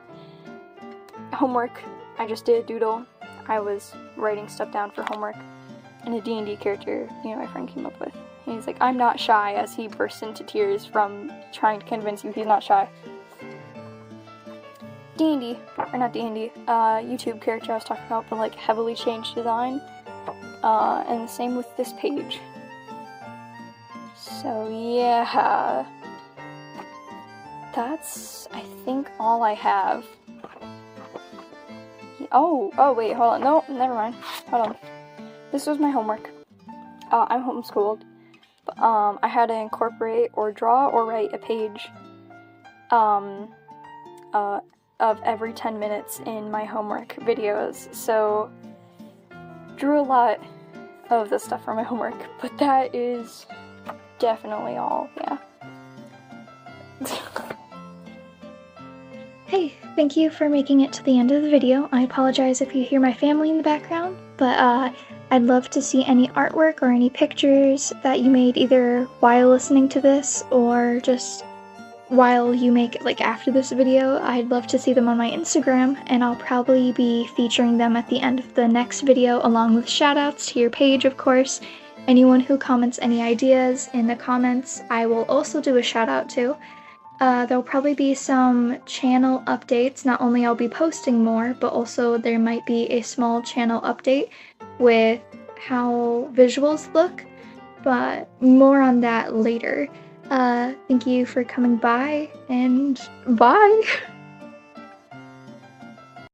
S1: Homework. I just did a doodle. I was writing stuff down for homework. And a D&D character, you know, my friend came up with. And he's like, I'm not shy, as he bursts into tears from trying to convince you he's not shy. D&D, or not D&D, YouTube character I was talking about, but like heavily changed design. And the same with this page. So yeah, that's, I think, all I have. Oh wait, hold on, no, never mind, hold on. This was my homework. I'm homeschooled, but I had to incorporate or draw or write a page of every 10 minutes in my homework videos, so drew a lot of the stuff for my homework, but that is definitely all, yeah.
S2: Hey, thank you for making it to the end of the video. I apologize if you hear my family in the background, but I'd love to see any artwork or any pictures that you made either while listening to this or just while you make it, like after this video. I'd love to see them on my Instagram, and I'll probably be featuring them at the end of the next video along with shoutouts to your page, of course. Anyone who comments any ideas in the comments, I will also do a shout out to. There'll probably be some channel updates. Not only I'll be posting more, but also there might be a small channel update with how visuals look, but more on that later. Thank you for coming by, and bye!